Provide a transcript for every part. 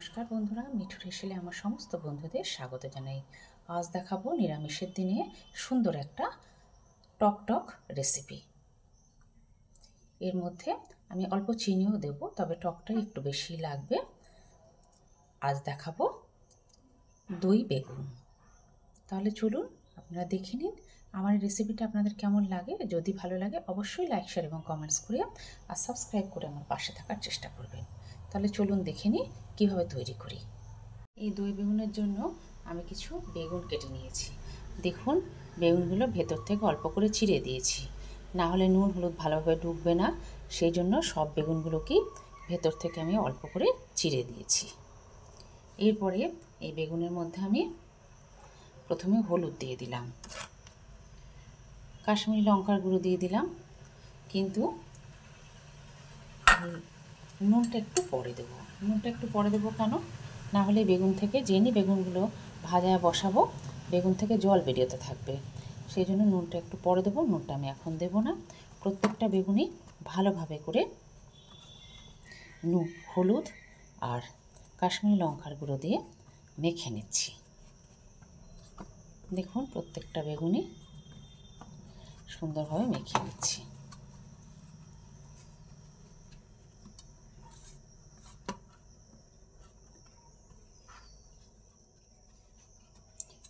নমস্কার বন্ধুরা, মিঠুর হেসেলে আমার সমস্ত বন্ধুদের স্বাগত জানাই। আজ দেখাবো নিরামিষের দিনে সুন্দর একটা টক রেসিপি। এর মধ্যে আমি অল্প চিনিও দেব, তবে টকটা একটু বেশি লাগবে। আজ দেখাবো দই বেগুন। তাহলে চলুন আপনারা দেখে নিন আমার এই রেসিপিটা আপনাদের কেমন লাগে। যদি ভালো লাগে অবশ্যই লাইক, শেয়ার এবং কমেন্টস করে আর সাবস্ক্রাইব করে আমার পাশে থাকার চেষ্টা করবেন। তাহলে চলুন দেখে নিই কীভাবে তৈরি করি। এই দই বেগুনের জন্য আমি কিছু বেগুন কেটে নিয়েছি। দেখুন, বেগুনগুলো ভেতর থেকে অল্প করে চিড়ে দিয়েছি, না হলে নুন হলুদ ভালোভাবে ঢুকবে না। সেই জন্য সব বেগুনগুলোকেই ভেতর থেকে আমি অল্প করে চিড়ে দিয়েছি। এরপরে এই বেগুনের মধ্যে আমি প্রথমে হলুদ দিয়ে দিলাম, কাশ্মীরি লঙ্কার গুঁড়ো দিয়ে দিলাম, কিন্তু নুনটা একটু পরে দেবো। কেন? না হলে বেগুন থেকে যেই বেগুনগুলো ভাজা বসাবো বেগুন থেকে জল বেরিয়েতে থাকবে। সেই জন্য নুনটা একটু পরে দেবো। নুনটা আমি এখন দেবো না। প্রত্যেকটা বেগুনই ভালোভাবে করে হলুদ আর কাশ্মীরি লঙ্কার গুঁড়ো দিয়ে মেখে নিচ্ছি। দেখুন, প্রত্যেকটা বেগুনই সুন্দরভাবে মেখে নিচ্ছি।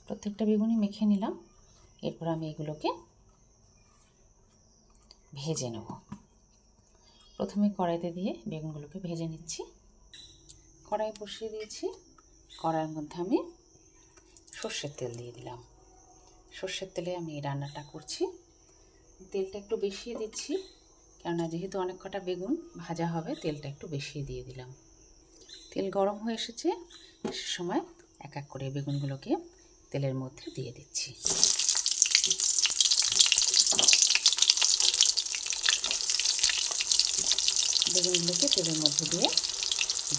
প্রত্যেকটা বেগুনই মেখে নিলাম। এরপর আমি এগুলোকে ভেজে নেব। প্রথমে কড়াইতে দিয়ে বেগুনগুলোকে ভেজে নিচ্ছি। কড়াই বসিয়ে দিয়েছি। কড়াইয়ের মধ্যে আমি সর্ষের তেল দিয়ে দিলাম। সর্ষের তেলে আমি এই রান্নাটা করছি। তেলটা একটু বেশিয়ে দিচ্ছি, কেননা যেহেতু অনেক কটা বেগুন ভাজা হবে, তেলটা একটু বেশিয়ে দিয়ে দিলাম। তেল গরম হয়ে এসেছে। সে সময় এক এক করে বেগুনগুলোকে তেলের মধ্যে দিয়ে দিচ্ছি। বেগুনগুলোকে তেলের মধ্যে দিয়ে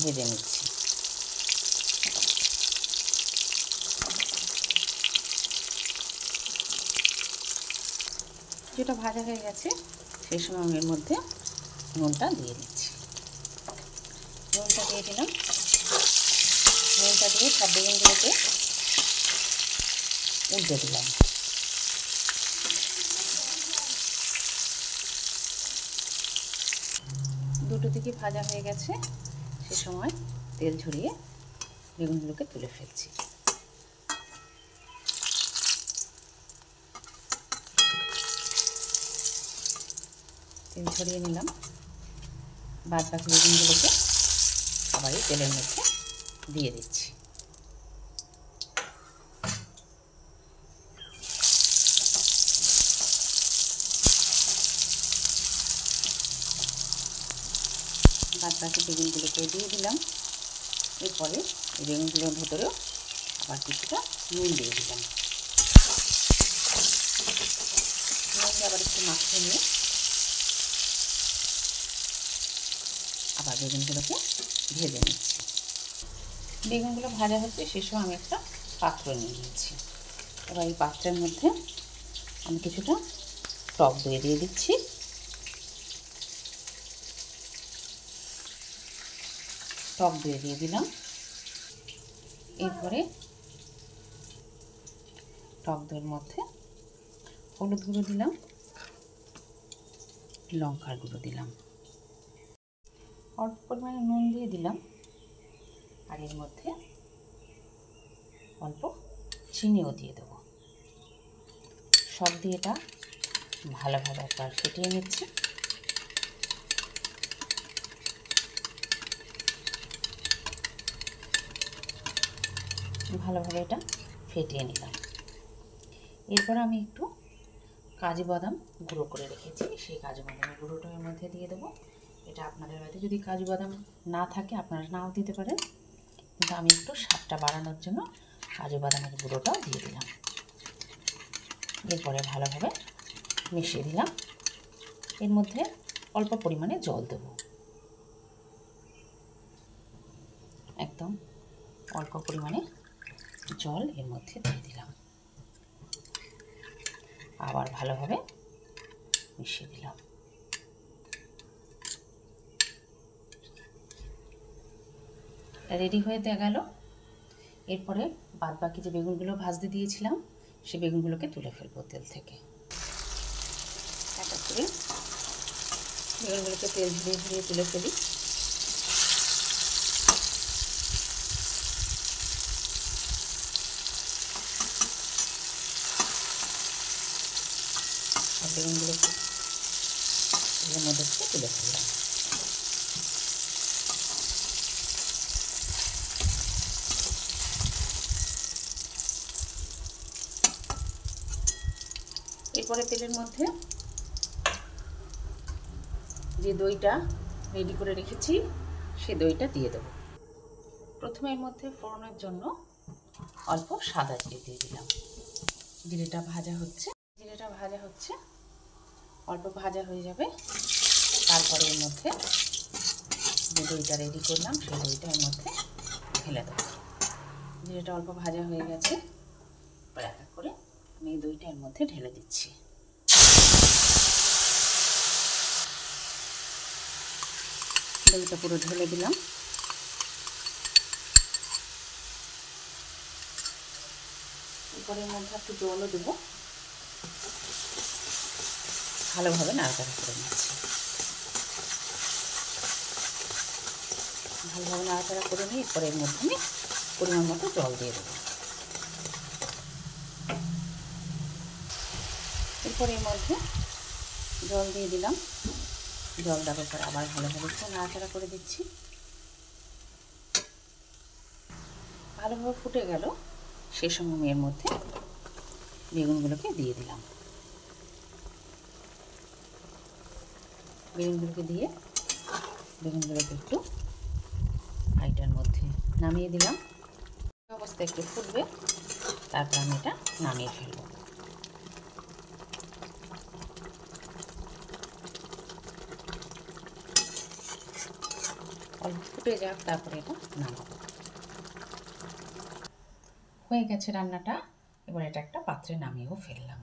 ভেজে নিচ্ছি। যেটা ভাজা হয়ে গেছে সেই সময় আমি এর মধ্যে নুনটা দিয়ে দিচ্ছি। নুনটা দিয়ে দিলাম। নুনটা দিয়ে সব বেগুনগুলোকে উল্টে দিলাম। দুটো দিকে ভাজা হয়ে গেছে। সে সময় তেল ঝরিয়ে বেগুনগুলোকে তুলে ফেলছি। তেল ঝরিয়ে নিলাম। বাদ বাকি বেগুনগুলোকে আবার এই তেলের মধ্যে দিয়ে দিচ্ছি। বাদ বাকি বেগুনগুলোকে দিয়ে দিলাম। এরপরে এই বেগুনগুলোর ভেতরেও আবার কিছুটা নুন দিয়ে দিলাম। নুন আবার একটু মাখিয়ে নিয়ে আবার বেগুনগুলোকে ভেজে নিচ্ছি। বেগুনগুলো ভাজা হচ্ছে, সে সময় আমি একটা পাত্র নিয়ে নিয়েছি। এবার এই পাত্রের মধ্যে আমি কিছুটা টক দই দিয়ে দিচ্ছি। টক দই দিয়ে দিলাম। এরপরে টক দইয়ের মধ্যে হলুদ গুঁড়ো দিলাম, লঙ্কার গুঁড়ো দিলাম, অল্প পরিমাণে নুন দিয়ে দিলাম, আর এর মধ্যে অল্প চিনিও দিয়ে দেবো। সব দিয়ে এটা ভালোভাবে একবার ফেটিয়ে নিচ্ছি। ভালোভাবে এটা ফেটিয়ে নিলাম। এরপর আমি একটু কাজু বাদাম গুঁড়ো করে রেখেছি, সেই কাজু বাদামের গুঁড়োটা এর মধ্যে দিয়ে দেবো। এটা আপনাদের বাড়িতে যদি কাজু বাদাম না থাকে আপনারা নাও দিতে পারেন, কিন্তু আমি একটু স্বাদটা বাড়ানোর জন্য কাজু বাদামের গুঁড়োটাও দিয়ে দিলাম। এরপরে ভালোভাবে মিশিয়ে দিলাম। এর মধ্যে অল্প পরিমাণে জল দেবো, একদম অল্প পরিমাণে জল এর মধ্যে দিয়ে দিলাম। আবার ভালোভাবে মিশিয়ে দিলাম। রেডি হয়ে গেল। এরপরে বাদ বাকি যে বেগুনগুলো ভাজতে দিয়েছিলাম সেই বেগুনগুলোকে তুলে ফেলবো তেল থেকে। এক এক করে বেগুনগুলোকে তেল ঝরিয়ে ঝরিয়ে তুলে ফেলি। আর বেগুনগুলোকে এর মধ্যে থেকে তুলে ফেললাম। এরপরে তেলের মধ্যে যে দইটা রেডি করে রেখেছি সেই দইটা দিয়ে দেবো। প্রথমে এর মধ্যে ফোড়নের জন্য অল্প সাদা জিরে দিয়ে দিলাম। জিরেটা ভাজা হচ্ছে, অল্প ভাজা হয়ে যাবে। তারপরে এর মধ্যে যে দইটা রেডি করলাম সেই দইটা এর মধ্যে ঢেলে দেবো। জিরেটা অল্প ভাজা হয়ে গেছে, এবার এক এক করে আমি এই দইটা এর মধ্যে ঢেলে দিচ্ছি। দইটা পুরো ঢেলে দিলাম। এরপরের মধ্যে একটু জলও দেবো। ভালোভাবে নাড়াচাড়া করে নিচ্ছি। ভালোভাবে নাড়াচাড়া করে নিয়ে এরপরে এর মধ্যে আমি পরিমাণ মতো জল দিয়ে দেবো। এরপরে এর মধ্যে জল দিয়ে দিলাম। জল দেওয়ার পর আবার ভালোভাবে একটু নাড়াচাড়া করে দিচ্ছি। ভালোভাবে ফুটে গেল, সেই সময় আমি এর মধ্যে বেগুনগুলোকে দিয়ে দিলাম। বেগুনগুলোকে একটু হাঁড়িটার মধ্যে নামিয়ে দিলাম। অবস্থায় একটু ফুটবে, তারপর আমি এটা নামিয়ে ফেলব। অল্প ফুটে যাক, তারপরে এটা নামাবো। হয়ে গেছে রান্নাটা। এবার এটা একটা পাত্রে নামিয়েও ফেললাম।